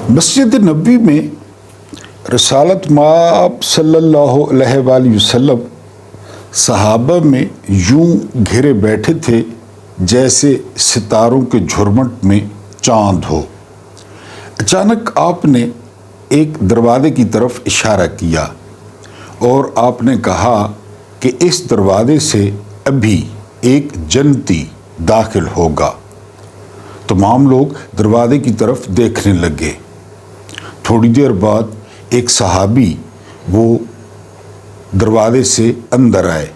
مسجد نبی میں رسالت مآب صلی اللہ علیہ وآلہ وسلم صحابہ میں یوں گھرے بیٹھے تھے جیسے ستاروں کے جھرمٹ میں چاند ہو۔ اچانک آپ نے ایک دروازے کی طرف اشارہ کیا اور آپ نے کہا کہ اس دروازے سے ابھی ایک جنتی داخل ہوگا۔ تمام لوگ دروازے کی طرف دیکھنے لگے۔ تھوڑی دیر بعد ایک صحابی وہ دروازے سے اندر آئے۔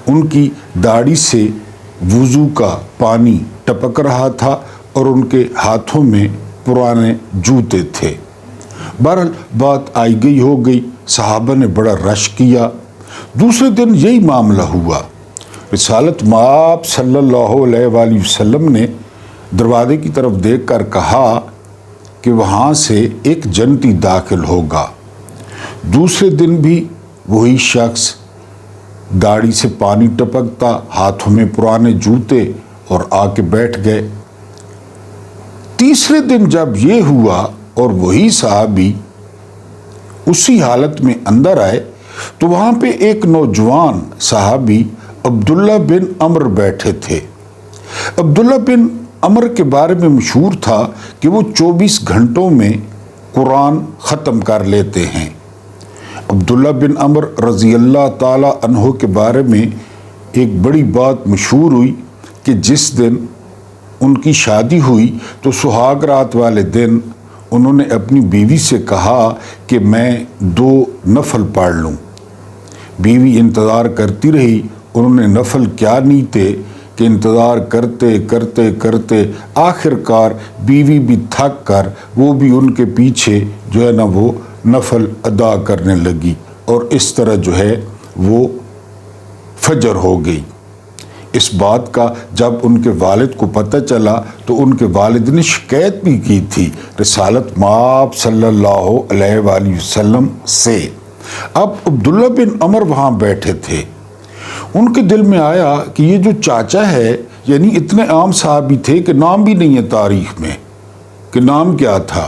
ان کی داڑھی سے وضو کا پانی ٹپک رہا تھا اور ان کے ہاتھوں میں پرانے جوتے تھے۔ بہرحال بات آئی گئی ہو گئی، صحابہ نے بڑا رش کیا۔ دوسرے دن یہی معاملہ ہوا۔ رسالت مآب صلی اللہ علیہ وآلہ وسلم نے دروازے کی طرف دیکھ کر کہا کہ وہاں سے ایک جنتی داخل ہوگا۔ دوسرے دن بھی وہی شخص، داڑھی سے پانی ٹپکتا، ہاتھوں میں پرانے جوتے، اور آ کے بیٹھ گئے۔ تیسرے دن جب یہ ہوا اور وہی صحابی اسی حالت میں اندر آئے تو وہاں پہ ایک نوجوان صحابی عبداللہ بن عمر بیٹھے تھے۔ عبداللہ بن عمر کے بارے میں مشہور تھا کہ وہ 24 گھنٹوں میں قرآن ختم کر لیتے ہیں۔ عبداللہ بن عمر رضی اللہ تعالی عنہ کے بارے میں ایک بڑی بات مشہور ہوئی کہ جس دن ان کی شادی ہوئی تو سہاگ رات والے دن انہوں نے اپنی بیوی سے کہا کہ میں 2 نفل پڑھ لوں۔ بیوی انتظار کرتی رہی، انہوں نے نفل کیا نیتے کہ انتظار کرتے کرتے کرتے آخر کار بیوی بھی تھک کر وہ بھی ان کے پیچھے جو ہے نا وہ نفل ادا کرنے لگی، اور اس طرح جو ہے وہ فجر ہو گئی۔ اس بات کا جب ان کے والد کو پتہ چلا تو ان کے والد نے شکایت بھی کی تھی رسالت مآب صلی اللہ علیہ وآلہ وسلم سے۔ اب عبداللہ بن عمر وہاں بیٹھے تھے۔ ان کے دل میں آیا کہ یہ جو چاچا ہے، یعنی اتنے عام صحابی تھے کہ نام بھی نہیں ہے تاریخ میں کہ نام کیا تھا،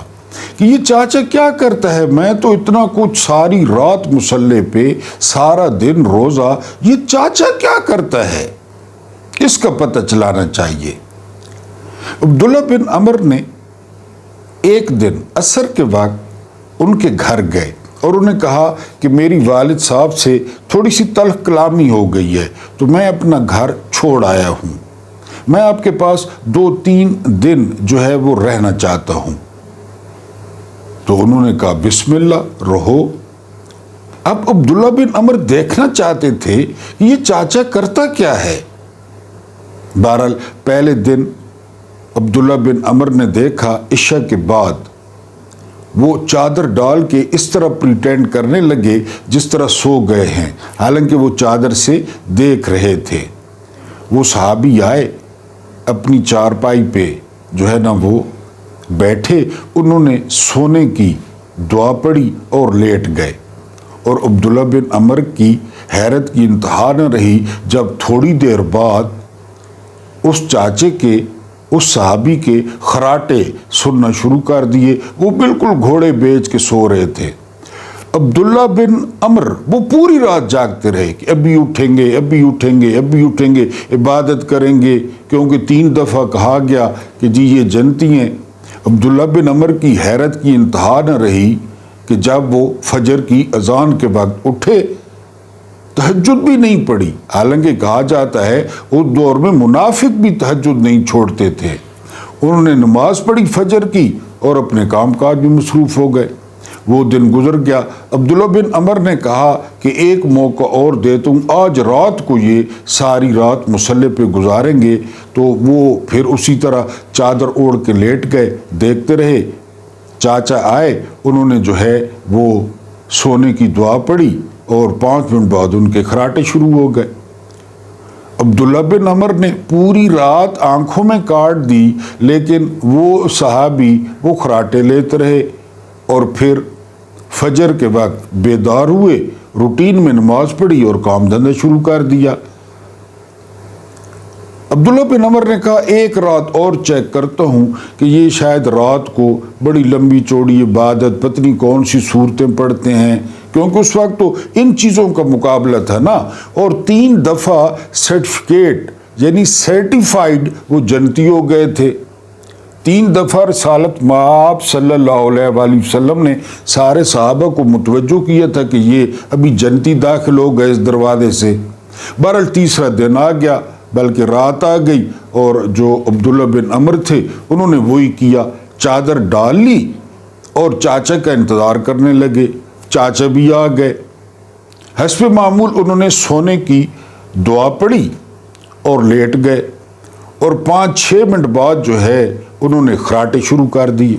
کہ یہ چاچا کیا کرتا ہے؟ میں تو اتنا کچھ ساری رات مصلے پہ، سارا دن روزہ، یہ چاچا کیا کرتا ہے؟ اس کا پتہ چلانا چاہیے۔ عبداللہ بن عمر نے ایک دن عصر کے وقت ان کے گھر گئے اور انہیں کہا کہ میری والد صاحب سے تھوڑی سی تلخ کلامی ہو گئی ہے تو میں اپنا گھر چھوڑ آیا ہوں، میں آپ کے پاس 2-3 دن جو ہے وہ رہنا چاہتا ہوں۔ تو انہوں نے کہا بسم اللہ، رہو۔ اب عبداللہ بن عمر دیکھنا چاہتے تھے کہ یہ چاچا کرتا کیا ہے۔ بہرحال پہلے دن عبداللہ بن عمر نے دیکھا عشاء کے بعد وہ چادر ڈال کے اس طرح پریٹینڈ کرنے لگے جس طرح سو گئے ہیں، حالانکہ وہ چادر سے دیکھ رہے تھے۔ وہ صحابی آئے، اپنی چارپائی پہ جو ہے نا وہ بیٹھے، انہوں نے سونے کی دعا پڑھی اور لیٹ گئے، اور عبداللہ بن عمر کی حیرت کی انتہا نہ رہی جب تھوڑی دیر بعد اس چاچے کے، اس صحابی کے خراٹے سننا شروع کر دیے۔ وہ بالکل گھوڑے بیچ کے سو رہے تھے۔ عبداللہ بن عمر وہ پوری رات جاگتے رہے کہ ابھی اٹھیں گے، ابھی اٹھیں گے، ابھی اٹھیں گے، عبادت کریں گے، کیونکہ 3 دفعہ کہا گیا کہ جی یہ جنتی ہیں۔ عبداللہ بن عمر کی حیرت کی انتہا نہ رہی کہ جب وہ فجر کی اذان کے وقت اٹھے، تہجد بھی نہیں پڑھی، حالانکہ کہا جاتا ہے اس دور میں منافق بھی تہجد نہیں چھوڑتے تھے۔ انہوں نے نماز پڑھی فجر کی اور اپنے کام کاج میں مصروف ہو گئے۔ وہ دن گزر گیا۔ عبداللہ بن عمر نے کہا کہ ایک موقع اور دیتا ہوں، آج رات کو یہ ساری رات مصلے پہ گزاریں گے۔ تو وہ پھر اسی طرح چادر اوڑھ کے لیٹ گئے، دیکھتے رہے۔ چاچا آئے، انہوں نے جو ہے وہ سونے کی دعا پڑھی اور 5 منٹ بعد ان کے خراٹے شروع ہو گئے۔ عبداللہ بن عمر نے پوری رات آنکھوں میں کاٹ دی، لیکن وہ صحابی وہ خراٹے لیتے رہے، اور پھر فجر کے وقت بیدار ہوئے، روٹین میں نماز پڑھی اور کام دھندے شروع کر دیا۔ عبداللہ بن عمر نے کہا ایک رات اور چیک کرتا ہوں کہ یہ شاید رات کو بڑی لمبی چوڑی عبادت پتہ نہیں کون سی صورتیں پڑھتے ہیں، کیونکہ اس وقت تو ان چیزوں کا مقابلہ تھا نا، اور 3 دفعہ سرٹیفکیٹ یعنی سرٹیفائیڈ وہ جنتی ہو گئے تھے۔ 3 دفعہ رسالت مآب صلی اللہ علیہ وآلہ وسلم نے سارے صحابہ کو متوجہ کیا تھا کہ یہ ابھی جنتی داخل ہو گئے اس دروازے سے۔ بہرحال تیسرا دن آ گیا، بلکہ رات آ گئی، اور جو عبداللہ بن عمر تھے انہوں نے وہی کیا، چادر ڈال لی اور چاچا کا انتظار کرنے لگے۔ چاچا بھی آ گئے۔ حسب معمول انہوں نے سونے کی دعا پڑھی اور لیٹ گئے، اور 5-6 منٹ بعد جو ہے انہوں نے خراٹے شروع کر دیے۔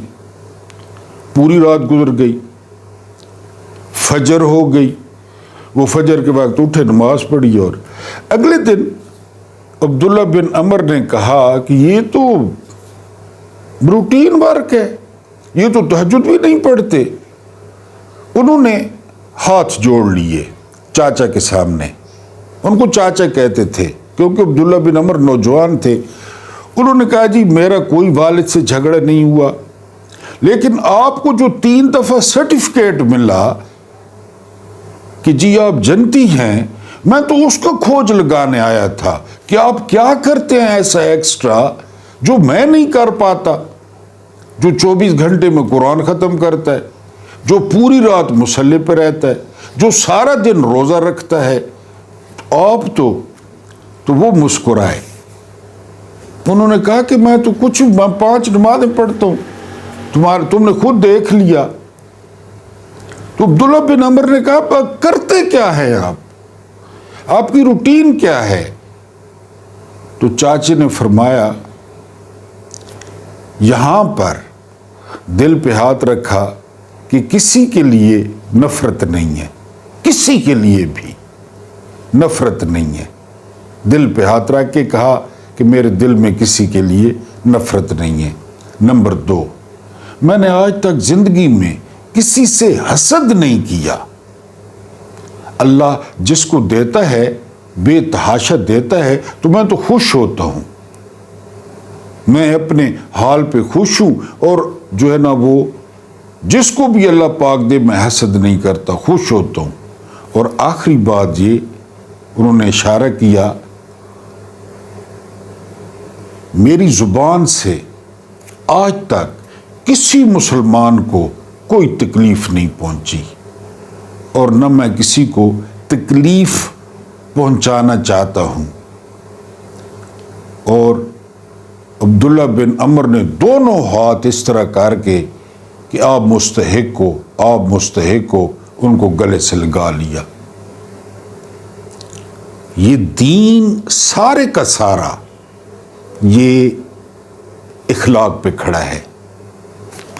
پوری رات گزر گئی، فجر ہو گئی، وہ فجر کے وقت اٹھے، نماز پڑھی، اور اگلے دن عبداللہ بن عمر نے کہا کہ یہ تو روٹین ورک ہے، یہ تو تہجد بھی نہیں پڑھتے۔ انہوں نے ہاتھ جوڑ لیے چاچا کے سامنے، ان کو چاچا کہتے تھے کیونکہ عبداللہ بن عمر نوجوان تھے۔ انہوں نے کہا جی میرا کوئی والد سے جھگڑا نہیں ہوا، لیکن آپ کو جو 3 دفعہ سرٹیفکیٹ ملا کہ جی آپ جنتی ہیں، میں تو اس کا کھوج لگانے آیا تھا کہ آپ کیا کرتے ہیں ایسا ایکسٹرا جو میں نہیں کر پاتا، جو 24 گھنٹے میں قرآن ختم کرتا ہے، جو پوری رات مصلی پہ رہتا ہے، جو سارا دن روزہ رکھتا ہے۔ آپ تو وہ مسکرائے۔ انہوں نے کہا کہ میں 5 نمازیں پڑھتا ہوں، تم نے خود دیکھ لیا۔ تو عبداللہ بن عمر نے کہا کرتے کیا ہے آپ کی روٹین کیا ہے؟ تو چاچے نے فرمایا یہاں پر دل پہ ہاتھ رکھا کہ کسی کے لیے نفرت نہیں ہے، کسی کے لیے بھی نفرت نہیں ہے۔ دل پہ ہاتھ رکھ کے کہا کہ میرے دل میں کسی کے لیے نفرت نہیں ہے۔ نمبر 2، میں نے آج تک زندگی میں کسی سے حسد نہیں کیا۔ اللہ جس کو دیتا ہے بے تحاشا دیتا ہے تو میں تو خوش ہوتا ہوں، میں اپنے حال پہ خوش ہوں، اور جو ہے نا وہ جس کو بھی اللہ پاک دے میں حسد نہیں کرتا، خوش ہوتا ہوں۔ اور آخری بات یہ انہوں نے اشارہ کیا، میری زبان سے آج تک کسی مسلمان کو کوئی تکلیف نہیں پہنچی، اور نہ میں کسی کو تکلیف پہنچانا چاہتا ہوں۔ اور عبداللہ بن عمر نے دونوں ہاتھ اس طرح کر کے کہ آپ مستحق ہو، ان کو گلے سے لگا لیا۔ یہ دین سارے کا سارا یہ اخلاق پہ کھڑا ہے۔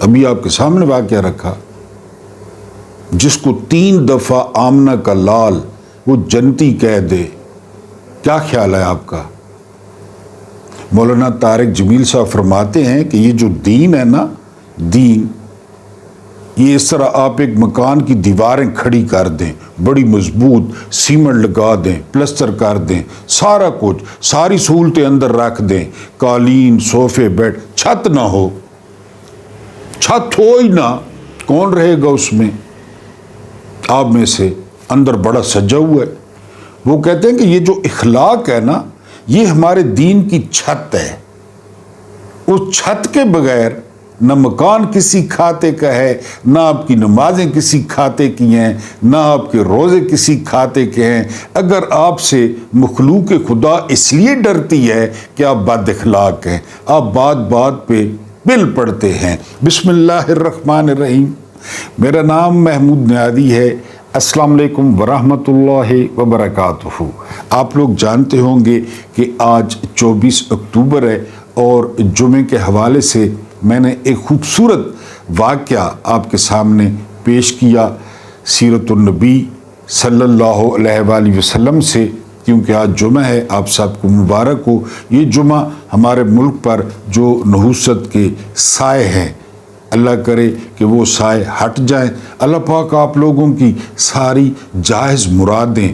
ابھی آپ کے سامنے واقعہ رکھا، جس کو 3 دفعہ آمنہ کا لال وہ جنتی کہہ دے، کیا خیال ہے آپ کا؟ مولانا طارق جمیل صاحب فرماتے ہیں کہ یہ جو دین ہے نا، دین یہ اس طرح آپ ایک مکان کی دیواریں کھڑی کر دیں، بڑی مضبوط، سیمنٹ لگا دیں، پلسٹر کر دیں، سارا کچھ، ساری سہولتیں اندر رکھ دیں، قالین، صوفے، بیڈ، چھت نہ ہو، چھت ہو ہی نہ، کون رہے گا اس میں؟ آپ میں سے اندر بڑا سجا ہوا ہے۔ وہ کہتے ہیں کہ یہ جو اخلاق ہے نا، یہ ہمارے دین کی چھت ہے۔ اس چھت کے بغیر نہ مکان کسی کھاتے کا ہے، نہ آپ کی نمازیں کسی کھاتے کی ہیں، نہ آپ کے روزے کسی کھاتے کے ہیں۔ اگر آپ سے مخلوق خدا اس لیے ڈرتی ہے کہ آپ بد اخلاق ہیں، آپ بات بات پہ بل پڑتے ہیں۔ بسم اللہ الرحمن الرحیم۔ میرا نام محمود نیادی ہے۔ السلام علیکم ورحمۃ اللہ وبرکاتہ۔ آپ لوگ جانتے ہوں گے کہ آج 24 اکتوبر ہے، اور جمعے کے حوالے سے میں نے ایک خوبصورت واقعہ آپ کے سامنے پیش کیا سیرت النبی صلی اللہ علیہ وآلہ وسلم سے، کیونکہ آج جمعہ ہے، آپ سب کو مبارک ہو۔ یہ جمعہ ہمارے ملک پر جو نحوست کے سائے ہیں، اللہ کرے کہ وہ سائے ہٹ جائیں۔ اللہ پاک آپ لوگوں کی ساری جائز مرادیں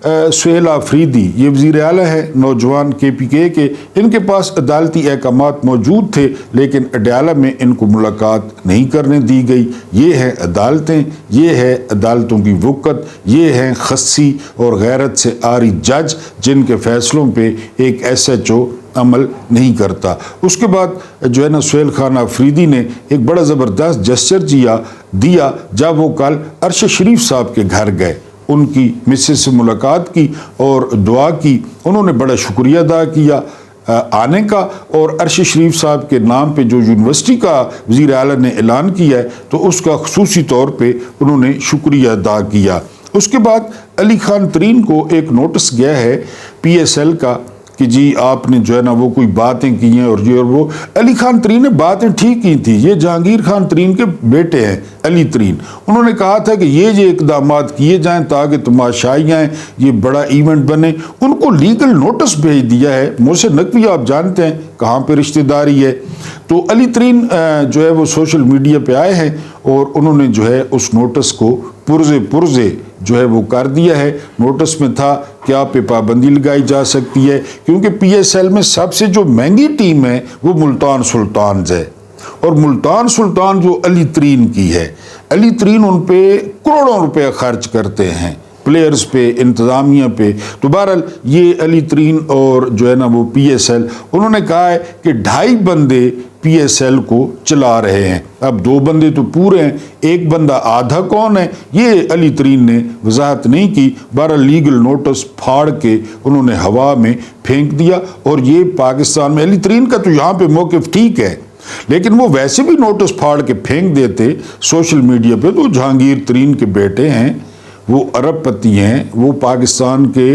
سہیل آفریدی یہ وزیر اعلیٰ ہے نوجوان KPK کے، ان کے پاس عدالتی احکامات موجود تھے لیکن اڈیالہ میں ان کو ملاقات نہیں کرنے دی گئی۔ یہ ہیں عدالتیں، یہ ہے عدالتوں کی وقت، یہ ہیں خصی اور غیرت سے عاری جج جن کے فیصلوں پہ ایک SHO عمل نہیں کرتا۔ اس کے بعد جو ہے نا سہیل خان آفریدی نے ایک بڑا زبردست جسچر دیا جب وہ کل عرش شریف صاحب کے گھر گئے، ان کی مسز سے ملاقات کی اور دعا کی۔ انہوں نے بڑا شکریہ ادا کیا آنے کا، اور عرش شریف صاحب کے نام پہ جو یونیورسٹی کا وزیر اعلیٰ نے اعلان کیا ہے تو اس کا خصوصی طور پہ انہوں نے شکریہ ادا کیا۔ اس کے بعد علی خان ترین کو ایک نوٹس گیا ہے PSL کا کہ جی آپ نے جو ہے نا وہ کوئی باتیں کی ہیں اور یہ اور وہ۔ علی خان ترین نے باتیں ٹھیک کی تھی، یہ جہانگیر خان ترین کے بیٹے ہیں علی ترین، انہوں نے کہا تھا کہ یہ اقدامات کیے جائیں تاکہ تماشائیاں یہ بڑا ایونٹ بنے۔ ان کو لیگل نوٹس بھیج دیا ہے، محسن نقوی آپ جانتے ہیں کہاں پہ رشتہ داری ہے، تو علی ترین جو ہے وہ سوشل میڈیا پہ آئے ہیں اور انہوں نے جو ہے اس نوٹس کو پرزے جو ہے وہ کر دیا ہے۔ نوٹس میں تھا کہ آپ پہ پابندی لگائی جا سکتی ہے کیونکہ PSL میں سب سے جو مہنگی ٹیم ہے وہ ملتان سلطانز ہے، اور ملتان سلطان جو علی ترین کی ہے، علی ترین ان پہ کروڑوں روپے خرچ کرتے ہیں، پلیئرز پہ، انتظامیہ پہ۔ تو بہرحال یہ علی ترین اور جو ہے نا وہ PSL انہوں نے کہا ہے کہ 2.5 بندے PSL کو چلا رہے ہیں، اب 2 بندے تو پورے ہیں، ایک بندہ آدھا کون ہے یہ علی ترین نے وضاحت نہیں کی۔ بہرحال لیگل نوٹس پھاڑ کے انہوں نے ہوا میں پھینک دیا، اور یہ پاکستان میں علی ترین کا تو یہاں پہ موقف ٹھیک ہے، لیکن وہ ویسے بھی نوٹس پھاڑ کے پھینک دیتے سوشل میڈیا پہ۔ تو جہانگیر ترین کے بیٹے ہیں، وہ ارب پتی ہیں، وہ پاکستان کے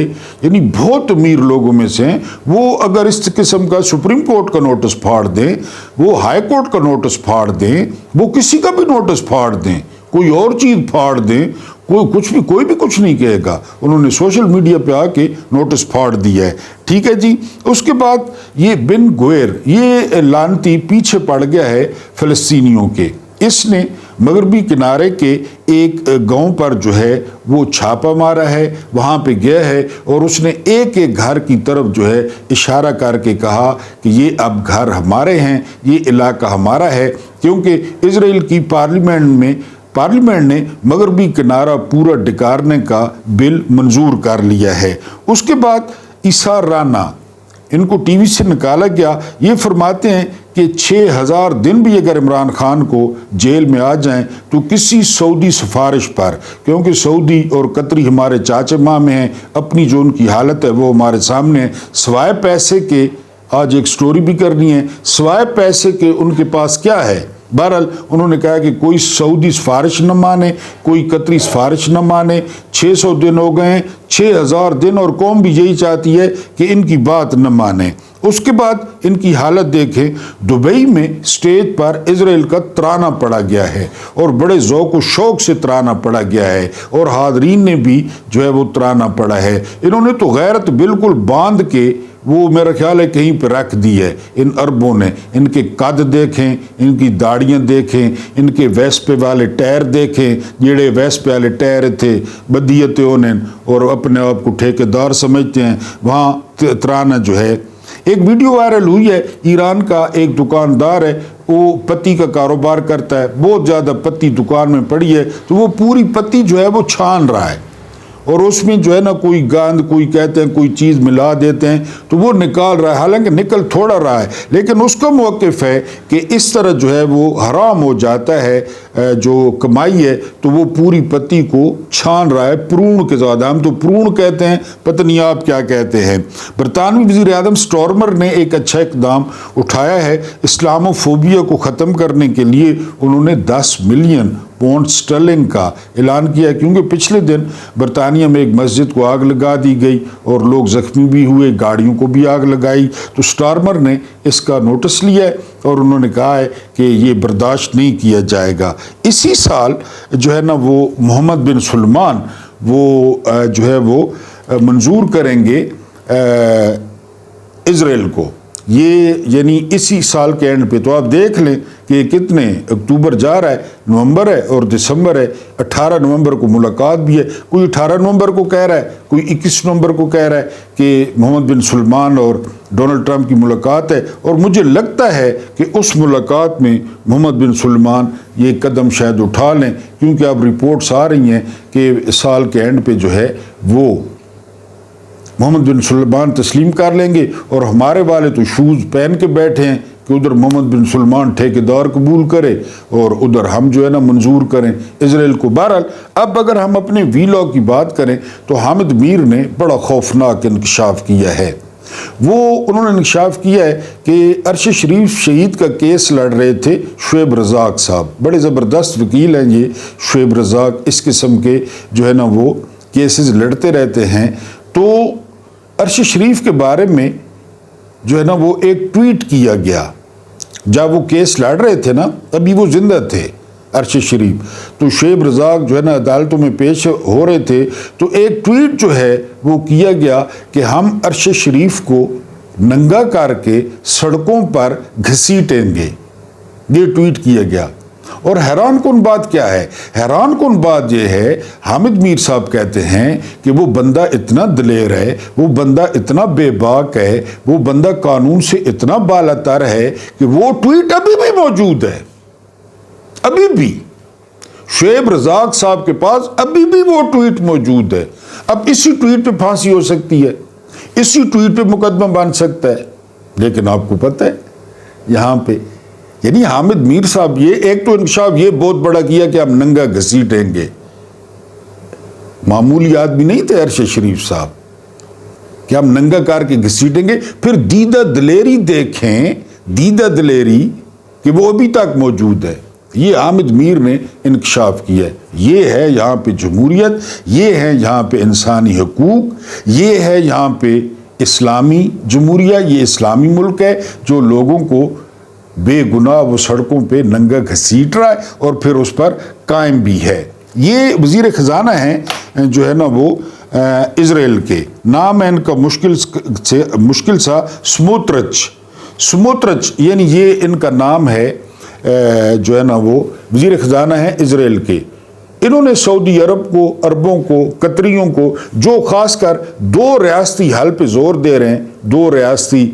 یعنی بہت امیر لوگوں میں سے ہیں، وہ اگر اس قسم کا سپریم کورٹ کا نوٹس پھاڑ دیں، وہ ہائی کورٹ کا نوٹس پھاڑ دیں، وہ کسی کا بھی نوٹس پھاڑ دیں، کوئی اور چیز پھاڑ دیں، کوئی بھی کچھ نہیں کہے گا۔ انہوں نے سوشل میڈیا پہ آ کے نوٹس پھاڑ دیا ہے، ٹھیک ہے جی۔ اس کے بعد یہ بن گوئر یہ لانتی پیچھے پڑ گیا ہے فلسطینیوں کے، اس نے مغربی کنارے کے ایک گاؤں پر جو ہے وہ چھاپا مارا ہے، وہاں پہ گیا ہے اور اس نے ایک گھر کی طرف جو ہے اشارہ کر کے کہا کہ یہ اب گھر ہمارے ہیں، یہ علاقہ ہمارا ہے، کیونکہ اسرائیل کی پارلیمنٹ نے مغربی کنارہ پورا ڈکارنے کا بل منظور کر لیا ہے۔ اس کے بعد عیسیٰ رانا، ان کو ٹی وی سے نکالا گیا، یہ فرماتے ہیں کہ 6000 دن بھی اگر عمران خان کو جیل میں آ جائیں تو کسی سعودی سفارش پر، کیونکہ سعودی اور قطری ہمارے چاچے مامے ہیں، اپنی جو ان کی حالت ہے وہ ہمارے سامنے ہے، سوائے پیسے کے، آج ایک سٹوری بھی کرنی ہے، سوائے پیسے کے ان کے پاس کیا ہے۔ بہرحال انہوں نے کہا کہ کوئی سعودی سفارش نہ مانے، کوئی قطری سفارش نہ مانے، 600 دن ہو گئے ہیں، 6000 دن، اور قوم بھی یہی چاہتی ہے کہ ان کی بات نہ مانے۔ اس کے بعد ان کی حالت دیکھیں، دبئی میں سٹیج پر اسرائیل کا ترانہ پڑا گیا ہے، اور بڑے ذوق و شوق سے ترانہ پڑا گیا ہے، اور حاضرین نے بھی جو ہے وہ ترانہ پڑا ہے۔ انہوں نے تو غیرت بالکل باندھ کے وہ میرا خیال ہے کہیں پہ رکھ دی ہے ان عربوں نے۔ ان کے قد دیکھیں، ان کی داڑیاں دیکھیں، ان کے ویسپے والے ٹائر دیکھیں، جڑے ویسپے والے ٹائر تھے بدیت انہیں اور اپنے آپ کو ٹھیکیدار سمجھتے ہیں، وہاں ترانہ جو ہے۔ ایک ویڈیو وائرل ہوئی ہے، ایران کا ایک دکاندار ہے، وہ پتی کا کاروبار کرتا ہے، بہت زیادہ پتی دکان میں پڑی ہے، تو وہ پوری پتی جو ہے وہ چھان رہا ہے، اور اس میں جو ہے نا کوئی گاند، کوئی کہتے ہیں کوئی چیز ملا دیتے ہیں تو وہ نکال رہا ہے، حالانکہ نکل تھوڑا رہا ہے، لیکن اس کا موقف ہے کہ اس طرح جو ہے وہ حرام ہو جاتا ہے جو کمائی ہے، تو وہ پوری پتی کو چھان رہا ہے پرون کے زیادہ، ہم تو پرون کہتے ہیں، پتہ نہیں آپ کیا کہتے ہیں۔ برطانوی وزیر اعظم سٹارمر نے ایک اچھا اقدام اٹھایا ہے، اسلامو فوبیا کو ختم کرنے کے لیے انہوں نے 10 ملین پاؤنڈ سٹرلنگ کا اعلان کیا، کیونکہ پچھلے دن برطانیہ میں ایک مسجد کو آگ لگا دی گئی اور لوگ زخمی بھی ہوئے، گاڑیوں کو بھی آگ لگائی، تو سٹارمر نے اس کا نوٹس لیا ہے اور انہوں نے کہا ہے کہ یہ برداشت نہیں کیا جائے گا۔ اسی سال جو ہے نا وہ محمد بن سلمان وہ جو ہے وہ منظور کریں گے اسرائیل کو، یہ یعنی اسی سال کے اینڈ پہ، تو آپ دیکھ لیں کہ کتنے اکتوبر جا رہا ہے، نومبر ہے اور دسمبر ہے، 18 نومبر کو ملاقات بھی ہے، کوئی 18 نومبر کو کہہ رہا ہے، کوئی 21 نومبر کو کہہ رہا ہے کہ محمد بن سلمان اور ڈونلڈ ٹرمپ کی ملاقات ہے، اور مجھے لگتا ہے کہ اس ملاقات میں محمد بن سلمان یہ قدم شاید اٹھا لیں، کیونکہ اب رپورٹس آ رہی ہیں کہ سال کے اینڈ پہ جو ہے وہ محمد بن سلمان تسلیم کر لیں گے، اور ہمارے والے تو شوز پہن کے بیٹھے ہیں کہ ادھر محمد بن سلمان ٹھیکیدار قبول کرے اور ادھر ہم جو ہے نا منظور کریں اسرائیل کو۔ بہرحال اب اگر ہم اپنے ویلاگ کی بات کریں تو حامد میر نے بڑا خوفناک انکشاف کیا ہے۔ انہوں نے انکشاف کیا ہے کہ عرش شریف شہید کا کیس لڑ رہے تھے شعیب رزاق صاحب، بڑے زبردست وکیل ہیں یہ شعیب رزاق، اس قسم کے جو ہے نا وہ کیسز لڑتے رہتے ہیں۔ تو عرش شریف کے بارے میں جو ہے نا وہ ایک ٹویٹ کیا گیا جب وہ کیس لڑ رہے تھے نا، ابھی وہ زندہ تھے عرش شریف، تو شعیب رزاق جو ہے نا عدالتوں میں پیش ہو رہے تھے، تو ایک ٹویٹ جو ہے وہ کیا گیا کہ ہم عرش شریف کو ننگا کر کے سڑکوں پر گھسیٹیں گے، یہ ٹویٹ کیا گیا۔ اور حیران کن بات کیا ہے؟ حیران کن بات یہ ہے، حامد میر صاحب کہتے ہیں کہ وہ بندہ اتنا دلیر ہے، وہ بندہ اتنا بے باک ہے، وہ بندہ قانون سے اتنا بالاتر ہے کہ وہ ٹویٹ ابھی بھی موجود ہے، ابھی بھی شعیب رزاق صاحب کے پاس ابھی بھی وہ ٹویٹ موجود ہے۔ اب اسی ٹویٹ پہ پھانسی ہو سکتی ہے، اسی ٹویٹ پہ مقدمہ بن سکتا ہے، لیکن آپ کو پتہ ہے یہاں پہ یعنی حامد میر صاحب یہ ایک تو انکشاف یہ بہت بڑا کیا کہ ہم ننگا گھسیٹیں گے، معمولی آدمی نہیں تھے عرش شریف صاحب کہ ہم ننگا کار کے گھسیٹیں گے۔ پھر دیدہ دلیری دیکھیں، دیدہ دلیری کہ وہ ابھی تک موجود ہے، یہ حامد میر نے انکشاف کیا ہے۔ یہ ہے یہاں پہ جمہوریت، یہ ہے یہاں پہ انسانی حقوق، یہ ہے یہاں پہ اسلامی جمہوریہ، یہ اسلامی ملک ہے جو لوگوں کو بے گناہ وہ سڑکوں پہ ننگا گھسیٹ رہا ہے اور پھر اس پر قائم بھی ہے۔ یہ وزیر خزانہ ہیں جو ہے نا وہ اسرائیل کے، نام ہے ان کا مشکل سا سموترچ یعنی یہ ان کا نام ہے جو ہے نا وہ وزیر خزانہ ہیں اسرائیل کے۔ انہوں نے سعودی عرب کو، عربوں کو، قطریوں کو، جو خاص کر 2 ریاستی حل پہ زور دے رہے ہیں، 2 ریاستی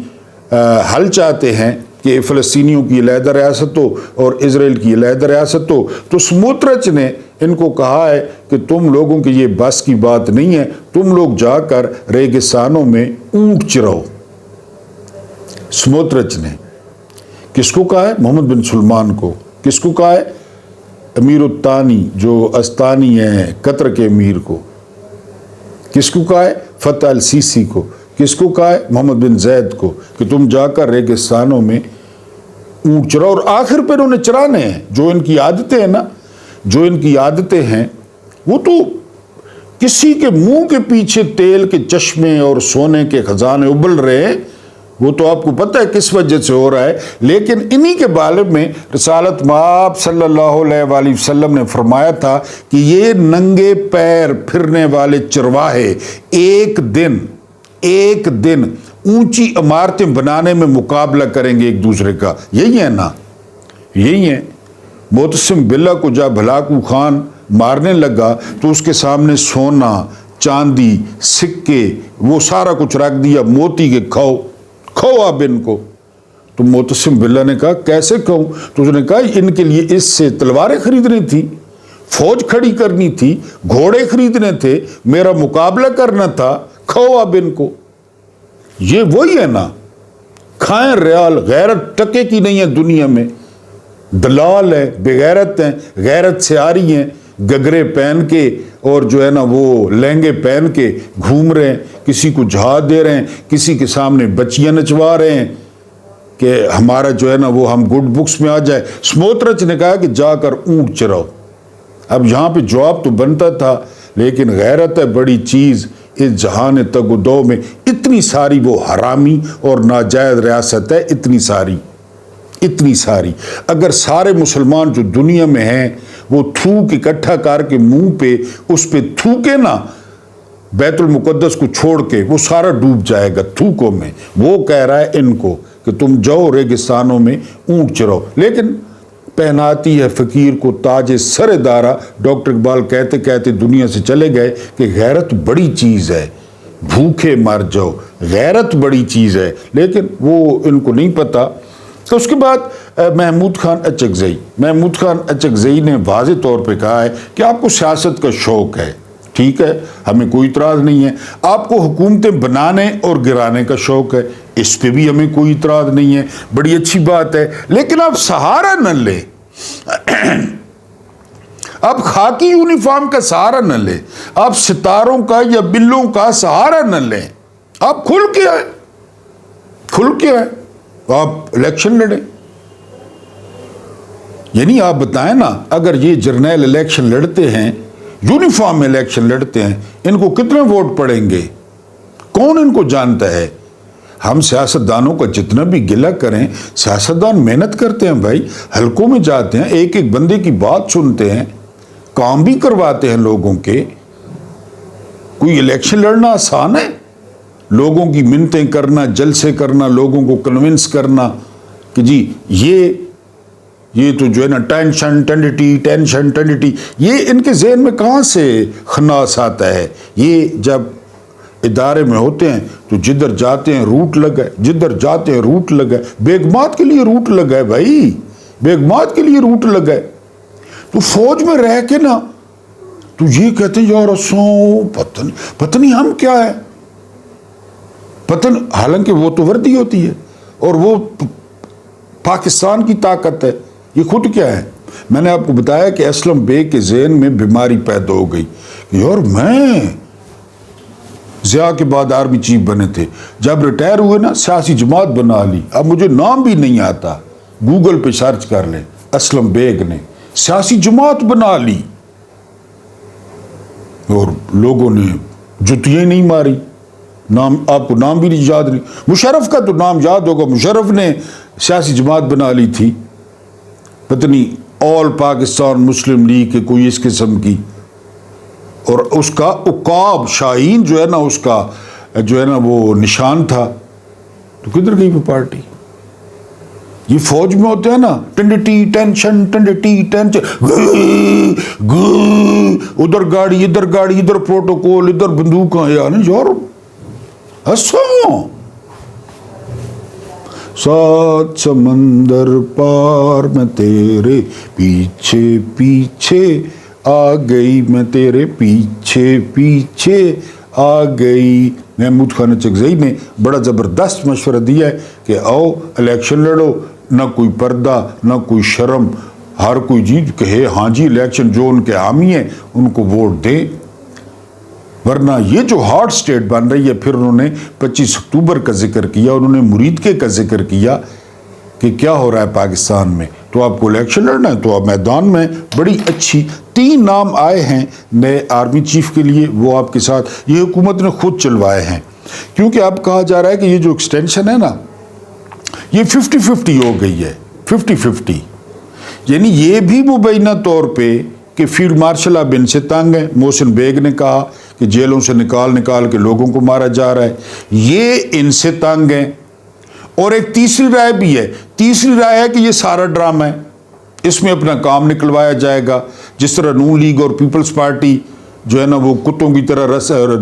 حل چاہتے ہیں کہ فلسطینیوں کی علیحدہ ریاست ہو اور اسرائیل کی علیحدہ ریاست ہو، تو سموترچ نے ان کو کہا ہے کہ تم لوگوں کی یہ بس کی بات نہیں ہے، تم لوگ جا کر ریگستانوں میں اونٹ چراؤ۔ سموترچ نے کس کو کہا ہے؟ محمد بن سلمان کو۔ کس کو کہا ہے؟ امیر الثانی جو استانی ہیں قطر کے امیر کو۔ کس کو کہا ہے؟ فتح السیسی کو۔ کس کو کہا ہے؟ محمد بن زید کو، کہ تم جا کر ریگستانوں میں اونٹ چراؤ۔ اور آخر پہ انہوں نے چرانے ہیں، جو ان کی عادتیں ہیں نا، جو ان کی عادتیں ہیں، وہ تو کسی کے منہ کے پیچھے تیل کے چشمے اور سونے کے خزانے ابل رہے ہیں، وہ تو آپ کو پتہ ہے کس وجہ سے ہو رہا ہے۔ لیکن انہی کے بارے میں رسالت مآب صلی اللہ علیہ وآلہ وسلم نے فرمایا تھا کہ یہ ننگے پیر پھرنے والے چرواہے ایک دن اونچی عمارتیں بنانے میں مقابلہ کریں گے ایک دوسرے کا۔ یہی ہے نا، یہی ہے۔ معتصم باللہ کو جب ہلاکو خان مارنے لگا تو اس کے سامنے سونا، چاندی، سکے، وہ سارا کچھ رکھ دیا، موتی کے کھو آپ ان کو۔ تو معتصم باللہ نے کہا کیسے کھوں؟ تو اس نے کہا ان کے لیے اس سے تلواریں خریدنی تھی، فوج کھڑی کرنی تھی، گھوڑے خریدنے تھے، میرا مقابلہ کرنا تھا، کھو آپ ان کو۔ یہ وہی ہے نا، کھائیں ریال، غیرت ٹکے کی نہیں ہے دنیا میں، دلال ہیں، بغیرت ہیں، غیرت سے آ رہی ہیں، گگرے پہن کے اور جو ہے نا وہ لہنگے پہن کے گھوم رہے ہیں، کسی کو جہاد دے رہے ہیں، کسی کے سامنے بچیاں نچوا رہے ہیں کہ ہمارا جو ہے نا وہ ہم گڈ بکس میں آ جائے۔ سموترچ نے کہا کہ جا کر اونٹ چراؤ۔ اب یہاں پہ جواب تو بنتا تھا، لیکن غیرت ہے بڑی چیز اس جہان تگ و دو میں، اتنی ساری وہ حرامی اور ناجائز ریاست ہے، اتنی ساری اگر سارے مسلمان جو دنیا میں ہیں وہ تھوک اکٹھا کر کے منہ پہ اس پہ تھوکے نا، بیت المقدس کو چھوڑ کے وہ سارا ڈوب جائے گا تھوکوں میں۔ وہ کہہ رہا ہے ان کو کہ تم جاؤ ریگستانوں میں اونٹ چراؤ، لیکن پہناتی ہے فقیر کو تاج سر دارا، ڈاکٹر اقبال کہتے کہتے دنیا سے چلے گئے کہ غیرت بڑی چیز ہے، بھوکے مر جاؤ، غیرت بڑی چیز ہے، لیکن وہ ان کو نہیں پتا۔ تو اس کے بعد محمود خان اچکزئی نے واضح طور پہ کہا ہے کہ آپ کو سیاست کا شوق ہے، ٹھیک ہے، ہمیں کوئی اعتراض نہیں ہے، آپ کو حکومتیں بنانے اور گرانے کا شوق ہے، اس پہ بھی ہمیں کوئی اعتراض نہیں ہے، بڑی اچھی بات ہے، لیکن آپ سہارا نہ لیں، آپ خاکی یونیفارم کا سہارا نہ لیں، آپ ستاروں کا یا بلوں کا سہارا نہ لیں، آپ کھل کے آئے، آپ الیکشن لڑیں۔ یعنی آپ بتائیں نا، اگر یہ جرنیل الیکشن لڑتے ہیں، یونیفارم میں الیکشن لڑتے ہیں، ان کو کتنے ووٹ پڑیں گے؟ کون ان کو جانتا ہے؟ ہم سیاستدانوں کا جتنا بھی گلہ کریں، سیاستدان محنت کرتے ہیں بھائی، حلقوں میں جاتے ہیں، ایک ایک بندے کی بات سنتے ہیں، کام بھی کرواتے ہیں لوگوں کے۔ کوئی الیکشن لڑنا آسان ہے؟ لوگوں کی منتیں کرنا، جلسے کرنا، لوگوں کو کنونس کرنا کہ جی یہ تو جو ہے نا ٹینشن، یہ ان کے ذہن میں کہاں سے خناس آتا ہے؟ یہ جب ادارے میں ہوتے ہیں تو جدھر جاتے ہیں روٹ لگا ہے، بیگمات کے لیے روٹ لگا ہے بھائی، بیگمات کے لیے روٹ لگا ہے۔ تو فوج میں رہ کے نا تو یہ کہتے ہیں یار پتہ نہیں ہم کیا ہے، حالانکہ وہ تو وردی ہوتی ہے اور وہ پاکستان کی طاقت ہے، یہ خود کیا ہے؟ میں نے آپ کو بتایا کہ اسلم بے کے ذہن میں بیماری پیدا ہو گئی، یار میں ضیاء کے بعد آرمی چیف بنے تھے، جب ریٹائر ہوئے نا سیاسی جماعت بنا لی، اب مجھے نام بھی نہیں آتا، گوگل پہ سرچ کر لیں، اسلم بیگ نے سیاسی جماعت بنا لی اور لوگوں نے جتیاں نہیں ماری، نام آپ کو نام بھی نہیں یاد نہیں، مشرف کا تو نام یاد ہوگا، مشرف نے سیاسی جماعت بنا لی تھی، پتہ نہیں آل پاکستان مسلم لیگ کے کوئی اس قسم کی، اور اس کا عقاب شاہین جو ہے نا، اس کا جو ہے نا وہ نشان تھا، تو کدھر گئی وہ پارٹی؟ یہ فوج میں ہوتے ہیں نا، ٹینشن، ادھر گاڑی ادھر پروٹوکول، ادھر بندوقاں، یار ہنسو، سات سمندر پار میں تیرے پیچھے آ گئی، میں تیرے پیچھے آ گئی۔ محمود خان اچکزئی نے بڑا زبردست مشورہ دیا ہے کہ آؤ الیکشن لڑو، نہ کوئی پردہ نہ کوئی شرم، ہر کوئی جی کہے ہاں جی الیکشن، جو ان کے حامی ہیں ان کو ووٹ دیں، ورنہ یہ جو ہارڈ سٹیٹ بن رہی ہے۔ پھر انہوں نے 25 اکتوبر کا ذکر کیا، انہوں نے مریدکے کا ذکر کیا کہ کیا ہو رہا ہے پاکستان میں، تو آپ کو الیکشن لڑنا ہے تو آپ میدان میں۔ بڑی اچھی 3 نام آئے ہیں نئے آرمی چیف کے لیے، وہ آپ کے ساتھ یہ حکومت نے خود چلوائے ہیں، کیونکہ اب کہا جا رہا ہے کہ یہ جو ایکسٹینشن ہے نا، یہ 50-50 ہو گئی ہے، 50-50، یعنی یہ بھی مبینہ طور پہ کہ فیلڈ مارشل اب ان سے تنگ ہیں۔ محسن بیگ نے کہا کہ جیلوں سے نکال کے لوگوں کو مارا جا رہا ہے، یہ ان سے تنگ ہیں۔ اور ایک تیسری رائے بھی ہے، تیسری رائے ہے کہ یہ سارا ڈرامہ ہے، اس میں اپنا کام نکلوایا جائے گا، جس طرح نون لیگ اور پیپلز پارٹی جو ہے نا وہ کتوں کی طرح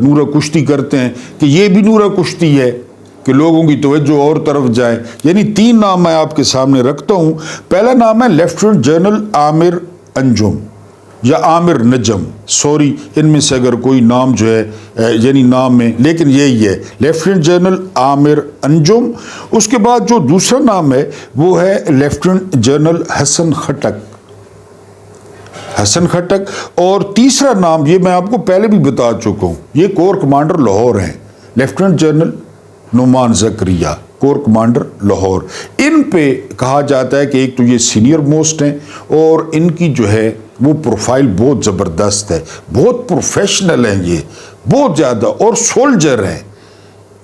نورہ کشتی کرتے ہیں، کہ یہ بھی نورہ کشتی ہے کہ لوگوں کی توجہ اور طرف جائے۔ یعنی 3 نام میں آپ کے سامنے رکھتا ہوں۔ پہلا نام ہے لیفٹیننٹ جنرل عامر انجم یا عامر نجم، سوری ان میں سے اگر کوئی نام جو ہے یعنی نام میں، لیکن یہی ہے لیفٹیننٹ جنرل عامر انجم۔ اس کے بعد جو دوسرا نام ہے وہ ہے لیفٹیننٹ جنرل حسن خٹک، اور تیسرا نام یہ میں آپ کو پہلے بھی بتا چکا ہوں، یہ کور کمانڈر لاہور ہیں، لیفٹیننٹ جنرل نعمان زکریہ، کور کمانڈر لاہور۔ ان پہ کہا جاتا ہے کہ ایک تو یہ سینئر موسٹ ہیں اور ان کی جو ہے وہ پروفائل بہت زبردست ہے، بہت پروفیشنل ہیں، یہ بہت زیادہ، اور سولجر ہیں،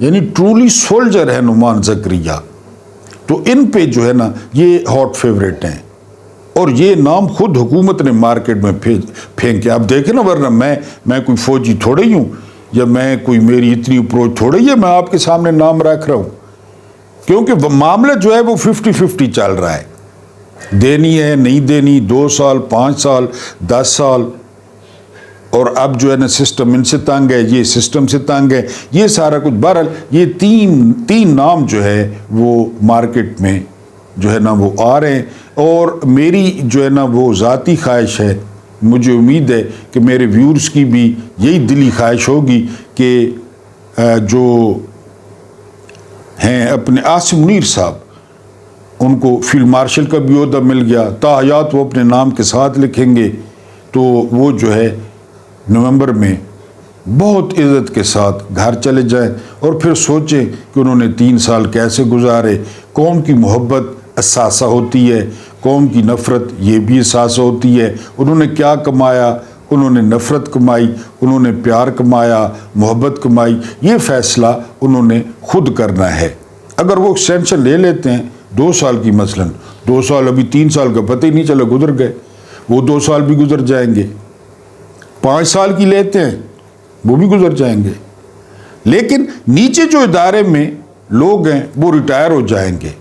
یعنی ٹرولی سولجر ہے نعمان زکریہ، تو ان پہ جو ہے نا یہ ہاٹ فیوریٹ ہیں، اور یہ نام خود حکومت نے مارکیٹ میں پھینکے۔ آپ دیکھیں نا، ورنہ میں کوئی فوجی تھوڑے ہی ہوں، یا میں کوئی میری اتنی اپروچ تھوڑے ہی ہے، میں آپ کے سامنے نام رکھ رہا ہوں۔ کیونکہ وہ معاملہ جو ہے وہ 50-50 چل رہا ہے، دینی ہے نہیں دینی، 2 سال 5 سال 10 سال، اور اب جو ہے نا سسٹم ان سے تنگ ہے، یہ سسٹم سے تنگ ہے، یہ سارا کچھ۔ بہرحال یہ تین نام جو ہے وہ مارکیٹ میں جو ہے نا وہ آ رہے ہیں، اور میری جو ہے نا وہ ذاتی خواہش ہے، مجھے امید ہے کہ میرے ویورز کی بھی یہی دلی خواہش ہوگی کہ جو ہیں اپنے عاصم منیر صاحب، ان کو فیلڈ مارشل کا بھی عہدہ مل گیا، تا حیات وہ اپنے نام کے ساتھ لکھیں گے، تو وہ جو ہے نومبر میں بہت عزت کے ساتھ گھر چلے جائیں، اور پھر سوچیں کہ انہوں نے 3 سال کیسے گزارے۔ قوم کی محبت احساسہ ہوتی ہے، قوم کی نفرت یہ بھی احساسہ ہوتی ہے۔ انہوں نے کیا کمایا؟ انہوں نے نفرت کمائی، انہوں نے پیار کمایا، محبت کمائی، یہ فیصلہ انہوں نے خود کرنا ہے۔ اگر وہ ایکسٹینشن لے لیتے ہیں 2 سال کی، مثلاً 2 سال، ابھی 3 سال کا پتہ ہی نہیں چلا گزر گئے، وہ 2 سال بھی گزر جائیں گے، 5 سال کی لیتے ہیں وہ بھی گزر جائیں گے، لیکن نیچے جو ادارے میں لوگ ہیں وہ ریٹائر ہو جائیں گے،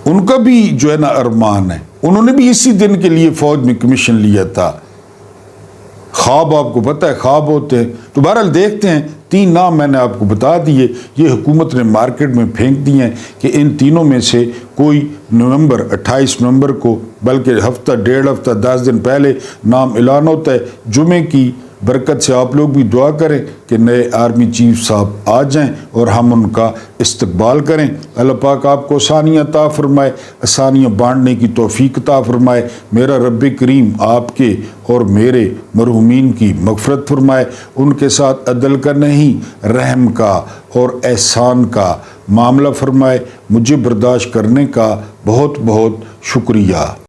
ان کا بھی جو ہے نا ارمان ہے، انہوں نے بھی اسی دن کے لیے فوج میں کمیشن لیا تھا۔ خواب آپ کو پتہ ہے خواب ہوتے ہیں، تو بہرحال دیکھتے ہیں۔ 3 نام میں نے آپ کو بتا دیے، یہ حکومت نے مارکیٹ میں پھینک دیے ہیں کہ ان تینوں میں سے کوئی نومبر 28 نومبر کو، بلکہ ہفتہ 1.5 ہفتہ 10 دن پہلے نام اعلان ہوتا ہے۔ جمعے کی برکت سے آپ لوگ بھی دعا کریں کہ نئے آرمی چیف صاحب آ جائیں اور ہم ان کا استقبال کریں۔ اللہ پاک آپ کو آسانیاں عطا فرمائے، آسانیاں بانٹنے کی توفیق عطا فرمائے۔ میرا رب کریم آپ کے اور میرے مرحومین کی مغفرت فرمائے، ان کے ساتھ عدل کا نہیں رحم کا اور احسان کا معاملہ فرمائے۔ مجھے برداشت کرنے کا بہت بہت شکریہ۔